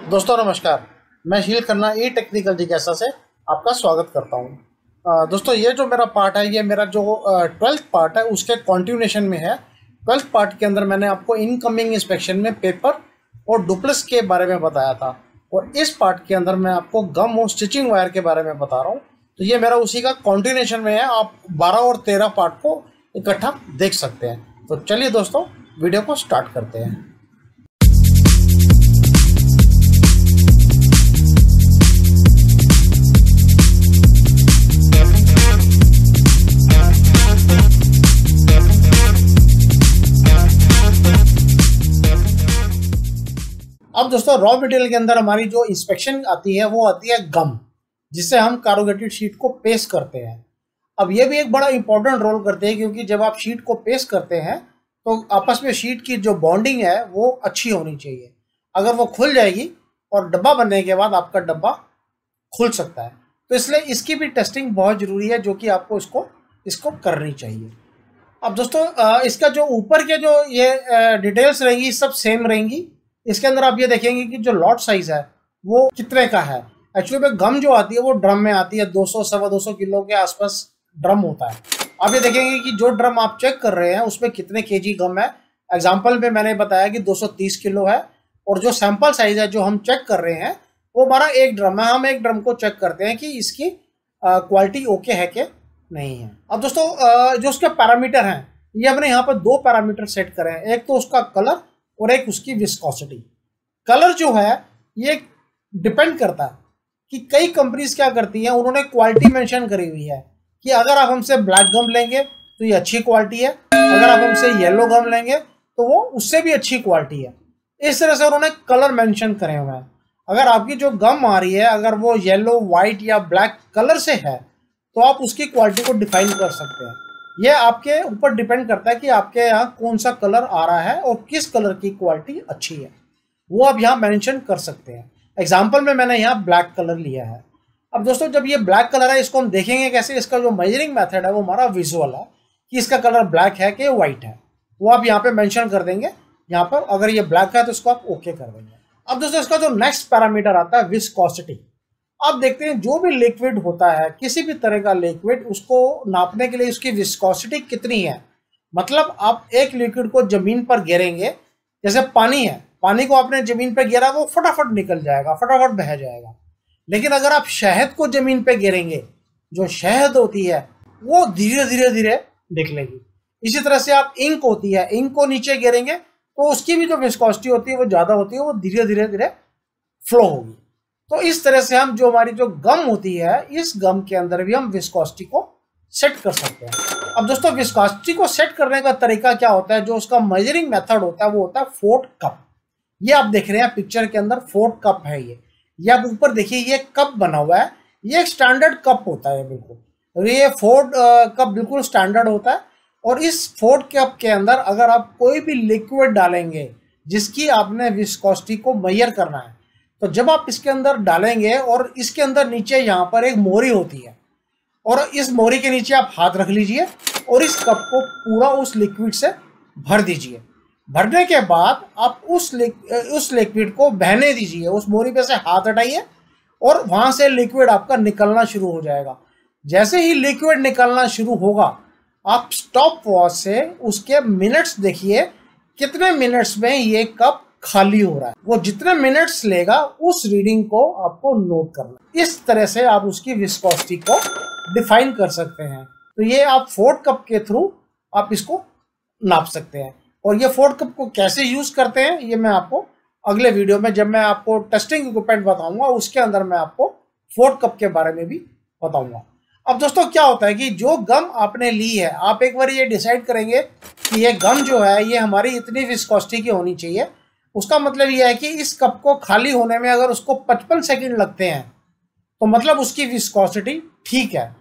दोस्तों नमस्कार। मैं शील खन्ना ई टेक्निकल जिज्ञासा से आपका स्वागत करता हूं। दोस्तों ये जो मेरा पार्ट है ये मेरा जो 12th पार्ट है उसके कॉन्टिन्यूएशन में है। 12th पार्ट के अंदर मैंने आपको इनकमिंग इंस्पेक्शन में पेपर और डुप्लेक्स के बारे में बताया था और इस पार्ट के अंदर मैं आपको गम और स्टिचिंग वायर के बारे में बता रहा हूँ। तो ये मेरा उसी का कॉन्टिन्यूएशन में है। आप 12 और 13 पार्ट को इकट्ठा देख सकते हैं। तो चलिए दोस्तों वीडियो को स्टार्ट करते हैं। अब दोस्तों रॉ मटेरियल के अंदर हमारी जो इंस्पेक्शन आती है वो आती है गम, जिससे हम कारोगेटेड शीट को पेस्ट करते हैं। अब ये भी एक बड़ा इंपॉर्टेंट रोल करते हैं क्योंकि जब आप शीट को पेस्ट करते हैं तो आपस में शीट की जो बॉन्डिंग है वो अच्छी होनी चाहिए। अगर वो खुल जाएगी और डब्बा बनने के बाद आपका डब्बा खुल सकता है, तो इसलिए इसकी भी टेस्टिंग बहुत ज़रूरी है जो कि आपको इसको करनी चाहिए। अब दोस्तों इसका जो ऊपर के जो ये डिटेल्स रहेंगी सब सेम रहेंगी। इसके अंदर आप ये देखेंगे कि जो लॉट साइज है वो कितने का है। एक्चुअली में गम जो आती है वो ड्रम में आती है, 200 सवा 200 किलो के आसपास ड्रम होता है। आप ये देखेंगे कि जो ड्रम आप चेक कर रहे हैं उसमें कितने केजी गम है। एग्जाम्पल में मैंने बताया कि 230 किलो है और जो सैंपल साइज है जो हम चेक कर रहे हैं वो हमारा एक ड्रम है। हम एक ड्रम को चेक करते हैं कि इसकी क्वालिटी ओके है कि नहीं है। अब दोस्तों जो उसके पैरामीटर हैं ये हमने यहाँ पर 2 पैरामीटर सेट करे हैं। एक तो उसका कलर और एक उसकी विस्कोसिटी। कलर जो है ये डिपेंड करता है कि कई कंपनीज क्या करती हैं, उन्होंने क्वालिटी मेंशन करी हुई है कि अगर आप हमसे ब्लैक गम लेंगे तो ये अच्छी क्वालिटी है, अगर आप हमसे येलो गम लेंगे तो वो उससे भी अच्छी क्वालिटी है। इस तरह से उन्होंने कलर मेंशन करे हुए हैं। अगर आपकी जो गम आ रही है अगर वो येलो, वाइट या ब्लैक कलर से है तो आप उसकी क्वालिटी को डिफाइन कर सकते हैं। ये आपके ऊपर डिपेंड करता है कि आपके यहाँ कौन सा कलर आ रहा है और किस कलर की क्वालिटी अच्छी है, वो आप यहाँ मेंशन कर सकते हैं। एग्जांपल में मैंने यहाँ ब्लैक कलर लिया है। अब दोस्तों जब ये ब्लैक कलर है इसको हम देखेंगे कैसे। इसका जो मेजरिंग मेथड है वो हमारा विजुअल है कि इसका कलर ब्लैक है कि वाइट है, वो आप यहाँ पे मेंशन कर देंगे। यहाँ पर अगर ये ब्लैक है तो इसको आप ओके कर देंगे। अब दोस्तों इसका जो नेक्स्ट पैरामीटर आता है विस्कोसिटी। अब देखते हैं जो भी लिक्विड होता है, किसी भी तरह का लिक्विड, उसको नापने के लिए उसकी विस्कोसिटी कितनी है। मतलब आप एक लिक्विड को जमीन पर गिरेंगे, जैसे पानी है, पानी को आपने जमीन पर गिरा वो फटाफट निकल जाएगा, फटाफट बह जाएगा। लेकिन अगर आप शहद को जमीन पे गिरेंगे, जो शहद होती है वो धीरे धीरे धीरे निकलेगी। इसी तरह से आप इंक होती है, इंक को नीचे गिरेंगे तो उसकी भी जो विस्कोसिटी होती है वो ज्यादा होती है, वो धीरे धीरे धीरे फ्लो होगी। तो इस तरह से हम जो हमारी जो गम होती है इस गम के अंदर भी हम विस्कोसिटी को सेट कर सकते हैं। अब दोस्तों विस्कोसिटी को सेट करने का तरीका क्या होता है, जो उसका मेजरिंग मेथड होता है वो होता है फोर्ट कप। ये आप देख रहे हैं पिक्चर के अंदर फोर्ट कप है। ये आप ऊपर देखिए ये कप बना हुआ है, ये एक स्टैंडर्ड कप होता है बिल्कुल। ये फोर्ट कप बिल्कुल स्टैंडर्ड होता है और इस फोर्ट कप के अंदर अगर आप कोई भी लिक्विड डालेंगे जिसकी आपने विस्कोसिटी को मेजर करना है, तो जब आप इसके अंदर डालेंगे और इसके अंदर नीचे यहाँ पर एक मोरी होती है और इस मोरी के नीचे आप हाथ रख लीजिए और इस कप को पूरा उस लिक्विड से भर दीजिए। भरने के बाद आप उस लिक्विड को बहने दीजिए, उस मोरी पे से हाथ हटाइए और वहां से लिक्विड आपका निकलना शुरू हो जाएगा। जैसे ही लिक्विड निकलना शुरू होगा आप स्टॉप वॉच से उसके मिनट्स देखिए, कितने मिनट्स में ये कप खाली हो रहा है। वो जितने मिनट्स लेगा उस रीडिंग को आपको नोट करना। इस तरह से आप उसकी विस्कोसिटी को डिफाइन कर सकते हैं। तो ये आप फोर्ट कप के थ्रू आप इसको नाप सकते हैं। और ये फोर्ट कप को कैसे यूज करते हैं ये मैं आपको अगले वीडियो में, जब मैं आपको टेस्टिंग इक्विपमेंट बताऊंगा उसके अंदर मैं आपको फोर्ट कप के बारे में भी बताऊंगा। अब दोस्तों क्या होता है कि जो गम आपने ली है, आप एक बार ये डिसाइड करेंगे कि ये गम जो है ये हमारी इतनी विस्कोसिटी की होनी चाहिए। उसका मतलब यह है कि इस कप को खाली होने में अगर उसको 55 सेकंड लगते हैं तो मतलब उसकी विस्कोसिटी ठीक है।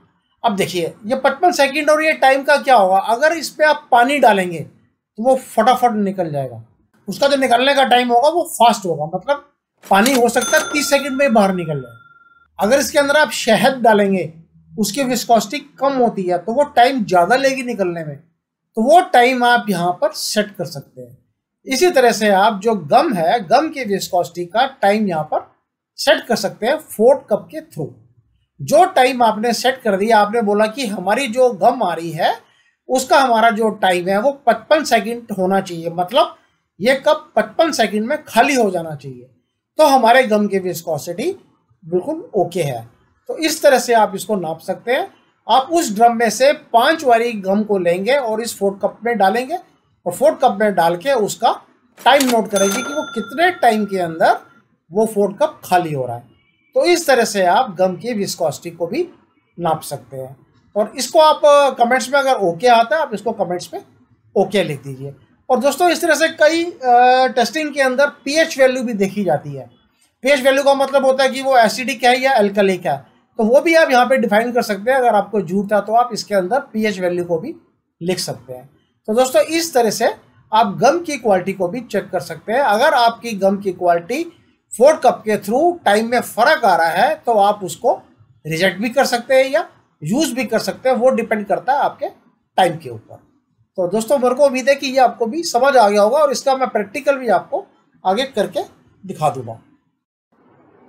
अब देखिए ये 55 सेकंड और ये टाइम का क्या होगा, अगर इस पे आप पानी डालेंगे तो वो फटाफट निकल जाएगा। उसका जो निकलने का टाइम होगा वो फास्ट होगा, मतलब पानी हो सकता है 30 सेकंड में बाहर निकल जाए। अगर इसके अंदर आप शहद डालेंगे उसकी विस्कोसिटी कम होती है तो वो टाइम ज़्यादा लेगी निकलने में, तो वो टाइम आप यहाँ पर सेट कर सकते हैं। इसी तरह से आप जो गम है, गम की विस्कोसिटी का टाइम यहाँ पर सेट कर सकते हैं फोर्थ कप के थ्रू। जो टाइम आपने सेट कर दिया, आपने बोला कि हमारी जो गम आ रही है उसका हमारा जो टाइम है वो 55 सेकंड होना चाहिए, मतलब ये कप 55 सेकंड में खाली हो जाना चाहिए, तो हमारे गम की विस्कोसिटी बिल्कुल ओके है। तो इस तरह से आप इसको नाप सकते हैं। आप उस ड्रम में से 5 वाली गम को लेंगे और इस फोर्थ कप में डालेंगे और फोर्थ कप में डाल के उसका टाइम नोट करेंगे कि वो कितने टाइम के अंदर वो फोर्थ कप खाली हो रहा है। तो इस तरह से आप गम की विस्कोसिटी को भी नाप सकते हैं। और इसको आप कमेंट्स में अगर ओके आता है, आप इसको कमेंट्स में ओके लिख दीजिए। और दोस्तों इस तरह से कई टेस्टिंग के अंदर पीएच वैल्यू भी देखी जाती है। पीएच वैल्यू का मतलब होता है कि वो एसिडिक है या एल्कलिक है, तो वो भी आप यहाँ पे डिफाइन कर सकते हैं। अगर आपको जरूरत है तो आप इसके अंदर पीएच वैल्यू को भी लिख सकते हैं। तो दोस्तों इस तरह से आप गम की क्वालिटी को भी चेक कर सकते हैं। अगर आपकी गम की क्वालिटी फोर्थ कप के थ्रू टाइम में फर्क आ रहा है तो आप उसको रिजेक्ट भी कर सकते हैं या यूज भी कर सकते हैं, वो डिपेंड करता है आपके टाइम के ऊपर। तो दोस्तों मेरे को उम्मीद है कि ये आपको भी समझ आ गया होगा और इसका मैं प्रैक्टिकल भी आपको आगे करके दिखा दूंगा।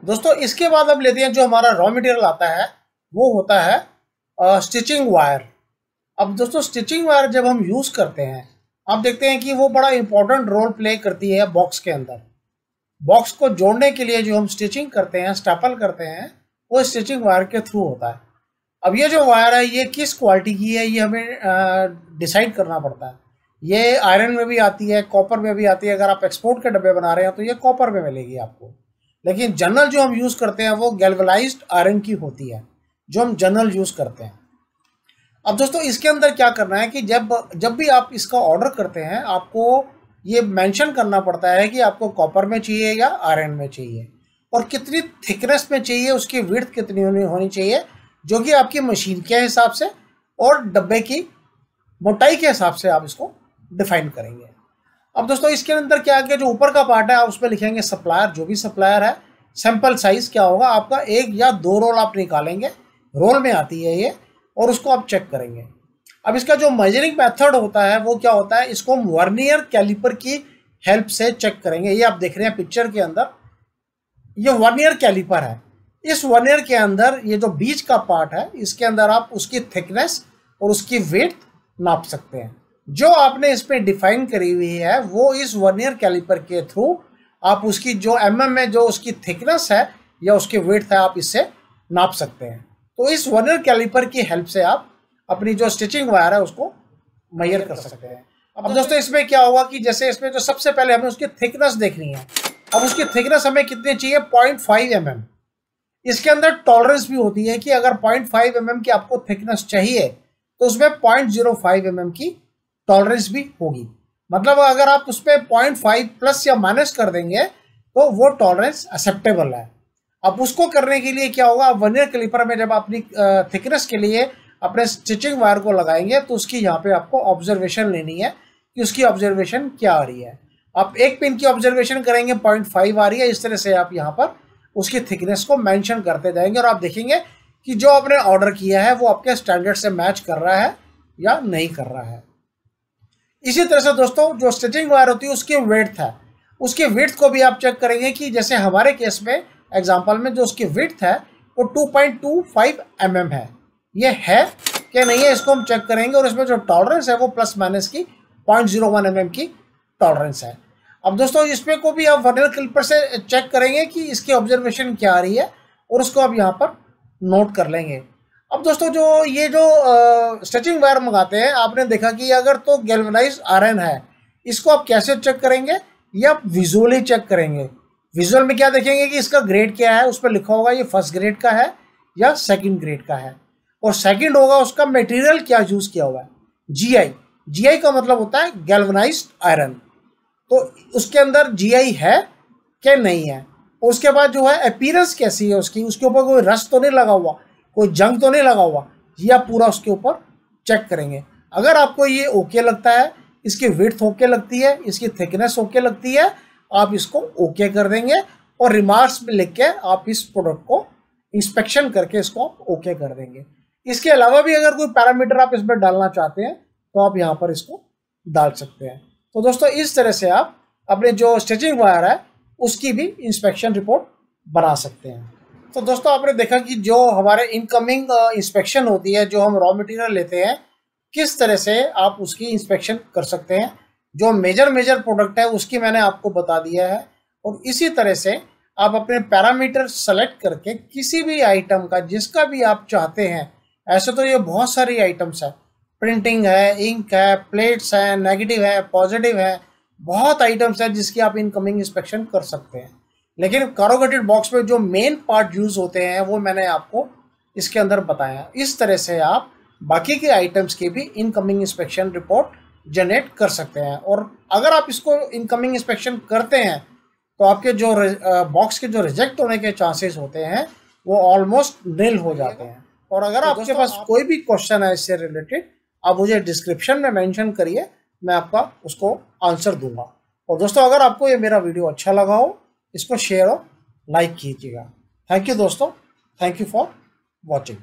दोस्तों इसके बाद अब लेते हैं जो हमारा रॉ मटेरियल आता है वो होता है स्टिचिंग वायर। अब दोस्तों स्टिचिंग वायर जब हम यूज करते हैं, आप देखते हैं कि वो बड़ा इंपॉर्टेंट रोल प्ले करती है बॉक्स के अंदर। बॉक्स को जोड़ने के लिए जो हम स्टिचिंग करते हैं, स्टेपल करते हैं, वो स्टिचिंग वायर के थ्रू होता है। अब ये जो वायर है ये किस क्वालिटी की है ये हमें डिसाइड करना पड़ता है। ये आयरन में भी आती है, कॉपर में भी आती है। अगर आप एक्सपोर्ट के डब्बे बना रहे हैं तो ये कॉपर में मिलेगी आपको, लेकिन जनरल जो हम यूज़ करते हैं वो गैल्वेनाइज्ड आयरन की होती है, जो हम जनरल यूज़ करते हैं। अब दोस्तों इसके अंदर क्या करना है कि जब भी आप इसका ऑर्डर करते हैं, आपको ये मेंशन करना पड़ता है कि आपको कॉपर में चाहिए या आयरन में चाहिए, और कितनी थिकनेस में चाहिए, उसकी विड्थ कितनी होनी चाहिए, जो कि आपकी मशीन के हिसाब से और डब्बे की मोटाई के हिसाब से आप इसको डिफाइन करेंगे। अब दोस्तों इसके अंदर क्या है, जो ऊपर का पार्ट है आप उस पर लिखेंगे सप्लायर, जो भी सप्लायर है। सैंपल साइज क्या होगा आपका, 1 या 2 रोल आप निकालेंगे, रोल में आती है ये, और उसको आप चेक करेंगे। अब इसका जो मेजरिंग मेथड होता है वो क्या होता है, इसको हम वर्नियर कैलिपर की हेल्प से चेक करेंगे। ये आप देख रहे हैं पिक्चर के अंदर, ये वर्नियर कैलिपर है। इस वर्नियर के अंदर ये जो बीच का पार्ट है, इसके अंदर आप उसकी थिकनेस और उसकी विड्थ नाप सकते हैं। जो आपने इस पे डिफाइन करी हुई है वो इस वर्नियर कैलिपर के थ्रू आप उसकी जो mm में जो उसकी थिकनेस है या उसकी विड्थ है, आप इससे नाप सकते हैं। तो इस वर्नियर कैलिपर की हेल्प से आप अपनी जो स्टिचिंग वायर है उसको मेजर कर सकते हैं। अब दोस्तों इसमें क्या होगा कि जैसे इसमें जो सबसे पहले हमें उसकी थिकनेस देखनी है। अब उसकी थिकनेस हमें कितनी चाहिए, 0.5 mm। इसके अंदर टॉलरेंस भी होती है कि अगर 0.5 mm की आपको थिकनेस चाहिए तो उसमें 0.05 mm की टॉलरेंस भी होगी। मतलब अगर आप उस पर 0.5 प्लस या माइनस कर देंगे तो वो टॉलरेंस एक्सेप्टेबल है। अब उसको करने के लिए क्या होगा, वर्नियर कैलिपर में जब अपनी थिकनेस के लिए अपने स्टिचिंग वायर को लगाएंगे तो उसकी यहाँ पे आपको ऑब्जर्वेशन लेनी है कि उसकी ऑब्जर्वेशन क्या आ रही है। आप एक पिन की ऑब्जर्वेशन करेंगे 0.5 आ रही है, इस तरह से आप यहाँ पर उसकी थिकनेस को मेंशन करते जाएंगे और आप देखेंगे कि जो आपने ऑर्डर किया है वो आपके स्टैंडर्ड से मैच कर रहा है या नहीं कर रहा है। इसी तरह से दोस्तों जो स्टिचिंग वायर होती है उसकी विड्थ है, उसकी विड्थ को भी आप चेक करेंगे कि जैसे हमारे केस में एग्जांपल में जो उसकी विड्थ है वो 2.25 mm है, ये है कि नहीं है, इसको हम चेक करेंगे। और इसमें जो टॉलरेंस है वो प्लस माइनस की 0.01 mm की टॉलरेंस है। अब दोस्तों इसमें को भी आप वर्नियर कैलिपर से चेक करेंगे कि इसकी ऑब्जर्वेशन क्या आ रही है और उसको आप यहाँ पर नोट कर लेंगे। अब दोस्तों जो ये जो स्टिचिंग वायर मंगाते हैं, आपने देखा कि अगर तो गैल्वेनाइज्ड आयरन है, इसको आप कैसे चेक करेंगे, या आप विजुअली चेक करेंगे। विजुअल में क्या देखेंगे कि इसका ग्रेड क्या है, उस पर लिखा होगा ये फर्स्ट ग्रेड का है या सेकंड ग्रेड का है, और सेकंड होगा उसका मटेरियल क्या यूज किया हुआ है, जीआई। जीआई का मतलब होता है गैल्वेनाइज्ड आयरन, तो उसके अंदर जीआई है क्या नहीं है। उसके बाद जो है अपीयरेंस कैसी है उसकी, उसके ऊपर कोई रस्ट तो नहीं लगा हुआ, कोई जंग तो नहीं लगा हुआ, ये आप पूरा उसके ऊपर चेक करेंगे। अगर आपको ये ओके लगता है, इसकी विड्थ ओके लगती है, इसकी थिकनेस ओके लगती है, आप इसको ओके कर देंगे और रिमार्क्स में लिख के आप इस प्रोडक्ट को इंस्पेक्शन करके इसको आप ओके कर देंगे। इसके अलावा भी अगर कोई पैरामीटर आप इसमें डालना चाहते हैं तो आप यहाँ पर इसको डाल सकते हैं। तो दोस्तों इस तरह से आप अपने जो स्टिचिंग वायर है उसकी भी इंस्पेक्शन रिपोर्ट बना सकते हैं। तो दोस्तों आपने देखा कि जो हमारे इनकमिंग इंस्पेक्शन होती है, जो हम रॉ मटेरियल लेते हैं, किस तरह से आप उसकी इंस्पेक्शन कर सकते हैं। जो मेजर प्रोडक्ट है उसकी मैंने आपको बता दिया है, और इसी तरह से आप अपने पैरामीटर सेलेक्ट करके किसी भी आइटम का जिसका भी आप चाहते हैं, ऐसे तो ये बहुत सारी आइटम्स है, प्रिंटिंग है, इंक है, प्लेट्स है, नेगेटिव है, पॉजिटिव है, बहुत आइटम्स है जिसकी आप इनकमिंग इंस्पेक्शन कर सकते हैं। लेकिन कैरोगेटेड बॉक्स में जो मेन पार्ट यूज होते हैं वो मैंने आपको इसके अंदर बताया। इस तरह से आप बाकी के आइटम्स की भी इनकमिंग इंस्पेक्शन रिपोर्ट जनरेट कर सकते हैं। और अगर आप इसको इनकमिंग इंस्पेक्शन करते हैं तो आपके जो बॉक्स के जो रिजेक्ट होने के चांसेस होते हैं वो ऑलमोस्ट निल हो जाते हैं। और अगर आपके पास कोई भी क्वेश्चन है इससे रिलेटेड, आप मुझे डिस्क्रिप्शन में मेंशन करिए, मैं आपका उसको आंसर दूंगा। और दोस्तों अगर आपको ये मेरा वीडियो अच्छा लगा हो, इसको शेयर और लाइक कीजिएगा। थैंक यू दोस्तों, थैंक यू फॉर वॉचिंग।